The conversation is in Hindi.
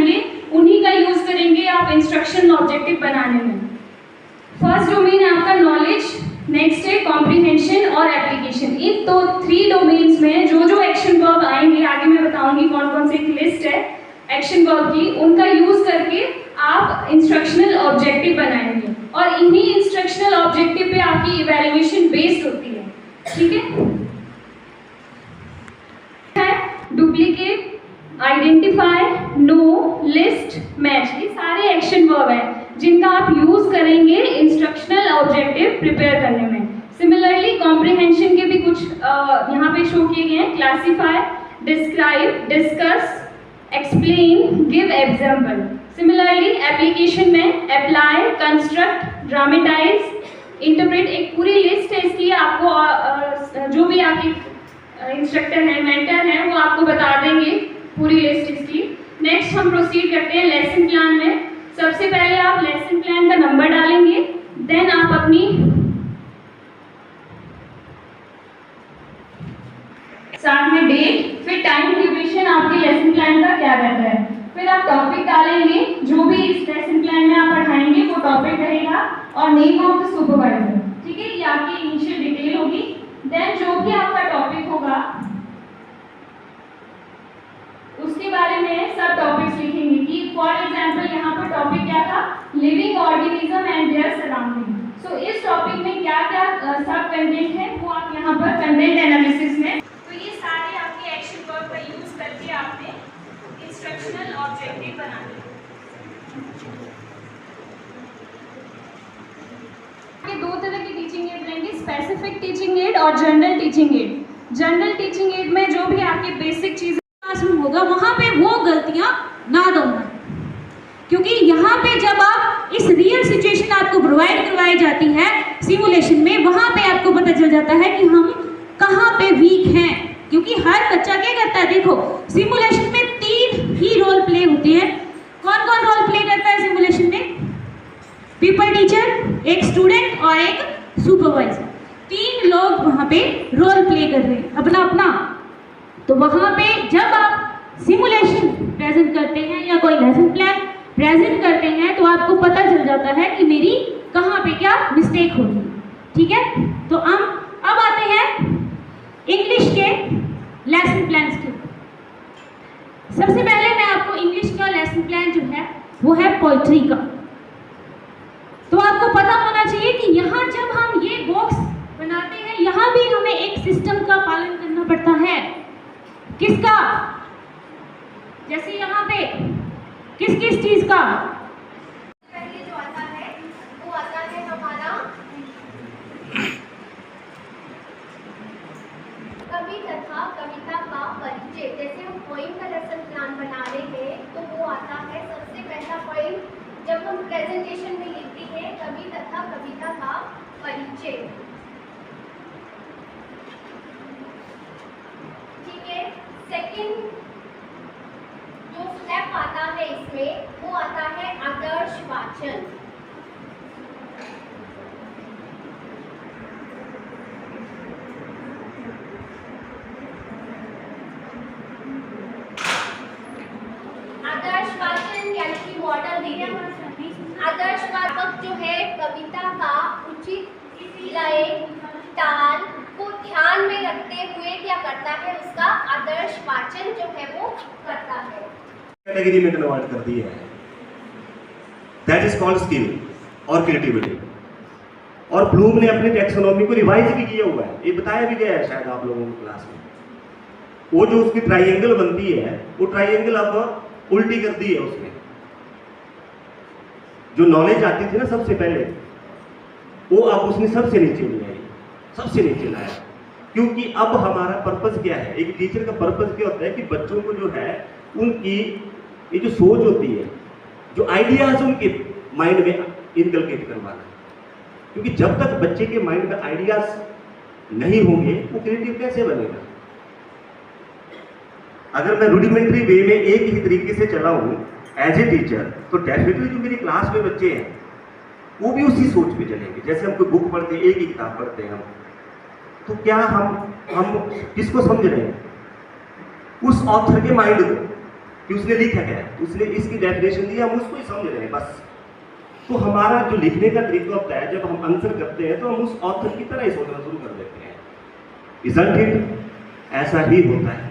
आएंगे उन्हीं का यूज करेंगे आप इंस्ट्रक्शनल ऑब्जेक्टिव बनाने में। फर्स्ट डोमेन है आपका नॉलेज, नेक्स्ट है कॉम्प्रिहेंशन और एप्लीकेशन। इन तो 3 डोमेन्स में जो जो एक्शन वर्ब आएंगे, आगे मैं बताऊंगी कौन कौन सी एक लिस्ट है एक्शन वर्ब की, उनका यूज करके आप इंस्ट्रक्शनल ऑब्जेक्टिव बनाएंगे और इन्हीं इंस्ट्रक्शनल ऑब्जेक्टिव पे आपकी इवैल्यूएशन बेस्ड होती है। ठीक है, duplicate, identify, no, list, match, ये सारे एक्शन वर्ब हैं जिनका आप यूज करेंगे इंस्ट्रक्शनल ऑब्जेक्टिव प्रिपेयर करने में। सिमिलरली कॉम्प्रिहेंशन के भी कुछ यहाँ पे शो किए गए हैं, classify, describe, discuss, explain, give example. Similarly application में अप्लाई, कंस्ट्रक्ट, ड्रामेटाइज, इंटरप्रेट, एक पूरी लिस्ट है इसकी। आपको जो भी आपके इंस्ट्रक्टर है, मेंटर है, वो आपको बता देंगे पूरी लिस्ट इसकी। नेक्स्ट हम प्रोसीड करते हैं लेसन प्लान में। सबसे पहले आप लेसन प्लान का नंबर डालेंगे, देन आप अपनी साथ में डेट, फिर टाइम ड्यूरेशन आपके लेसन प्लान का क्या रहता है, फिर आप टॉपिक डालेंगे, जो भी इस लेसन प्लान में आप पढ़ाएंगे वो टॉपिक रहेगा और नेम ऑफ द सुपरवाइजर। ठीक है, ये आपकी इनिशियल डिटेल होगी। देन जो भी आपका टॉपिक होगा उसके बारे में सब टॉपिक्स लिखेंगे कि फॉर एग्जांपल यहाँ पर टॉपिक क्या था, living organism and their surrounding. So इस टॉपिक में क्या क्या सब कंटेंट है वो आप यहाँ पर कंटेंट एनालिसिस में, तो ये सारे आपके एक्शन वर्ब का यूज करके आपने इंस्ट्रक्शनल ऑब्जेक्टिव बनाने। दो तरह की टीचिंग एड रहेंगे, स्पेसिफिक टीचिंग एड और general teaching add. General teaching add में जो भी आपकी बेसिक चीजें होगा वहां पे वो गलतियां ना दोहराएं, क्योंकि यहाँ पे जब आप इस रियल सिचुएशन आपको प्रोवाइड करवाई जाती है सिमुलेशन में, वहां पे आपको पता चल जाता है कि हम कहाँ पे वीक हैं। क्योंकि हर बच्चा क्या करता है, देखो सिमुलेशन में 3 ही रोल प्ले होते हैं। कौन कौन रोल प्ले करता है सिमुलेशन में? पेपर टीचर, एक स्टूडेंट और एक सुपरवाइजर। 3 लोग वहां पे रोल प्ले कर रहे हैं अपना अपना। तो वहां पे जब आप सिमुलेशन प्रेजेंट करते हैं या कोई लेसन प्लान प्रेजेंट करते हैं तो आपको पता चल जाता है कि मेरी कहाँ पे क्या मिस्टेक होगी। ठीक है, तो हम अब आते हैं इंग्लिश के लेसन प्लान्स के। सबसे पहले मैं आपको इंग्लिश का लेसन प्लान जो है वो है पोइट्री का। तो आपको पता होना चाहिए कि यहाँ जब हम ये बॉक्स बनाते हैं, यहाँ भी हमें एक सिस्टम का पालन करना पड़ता है। किसका? जैसे यहाँ पे किस किस चीज का? पहले जो आता है वो आता है हमारा कवि तथा कविता का परिचय। जैसे हम पोइम का लेसन प्लान बना रहे हैं तो वो आता है सबसे पहला पॉइंट, जब हम प्रेजेंटेशन में लिखते हैं कवि तथा कविता का परिचय। ठीक है, सेकंड जो स्टेप आता है इसमें वो आता है आदर्श वाचन। आदर्श वाचन यानी कि मॉडल देना। आदर्श वाचक जो है कविता का उचित लय, ताल को ध्यान में रखते हुए क्या करता है, उसका आदर्श वाचन जो है वो करता है। कैटेगरी में कन्वर्ट कर दिया है, दैट इज कॉल्ड स्किल और क्रिएटिविटी। और ब्लूम ने अपनी टैक्सोनॉमी को रिवाइज भी किया हुआ है, ये बताया भी गया है शायद आप लोगों को क्लास में। वो जो उसकी ट्राइंगल बनती है वो ट्राइंगल अब उल्टी कर दी है उसने। जो नॉलेज आती थी ना सबसे पहले, वो अब उसने सबसे नीचे ले आई, सबसे नीचे लाया। क्योंकि अब हमारा पर्पस क्या है, एक टीचर का पर्पस क्या होता है कि बच्चों को जो है उनकी ये जो सोच होती है, जो आइडियाज उनके माइंड में इनकलकेट करवाना। क्योंकि जब तक बच्चे के माइंड में आइडियाज नहीं होंगे वो क्रिएटिव कैसे बनेगा। अगर मैं रूडिमेंट्री वे में एक ही तरीके से चला हूं एज ए टीचर, तो डेफिनेटली जो मेरी क्लास में बच्चे हैं वो भी उसी सोच पे चलेंगे। जैसे हम कोई बुक पढ़ते हैं, एक ही किताब पढ़ते हैं हम, तो क्या हम किसको समझ रहे हैं? उस ऑथर के माइंड को कि उसने लिखा क्या है, उसने इसकी डेफिनेशन दी, हम उसको ही समझ रहे हैं बस। तो हमारा जो लिखने का तरीका होता है, जब हम आंसर करते हैं तो हम उस ऑथर की तरह ही सोचना शुरू कर देते हैं। Isn't it? ऐसा ही होता है।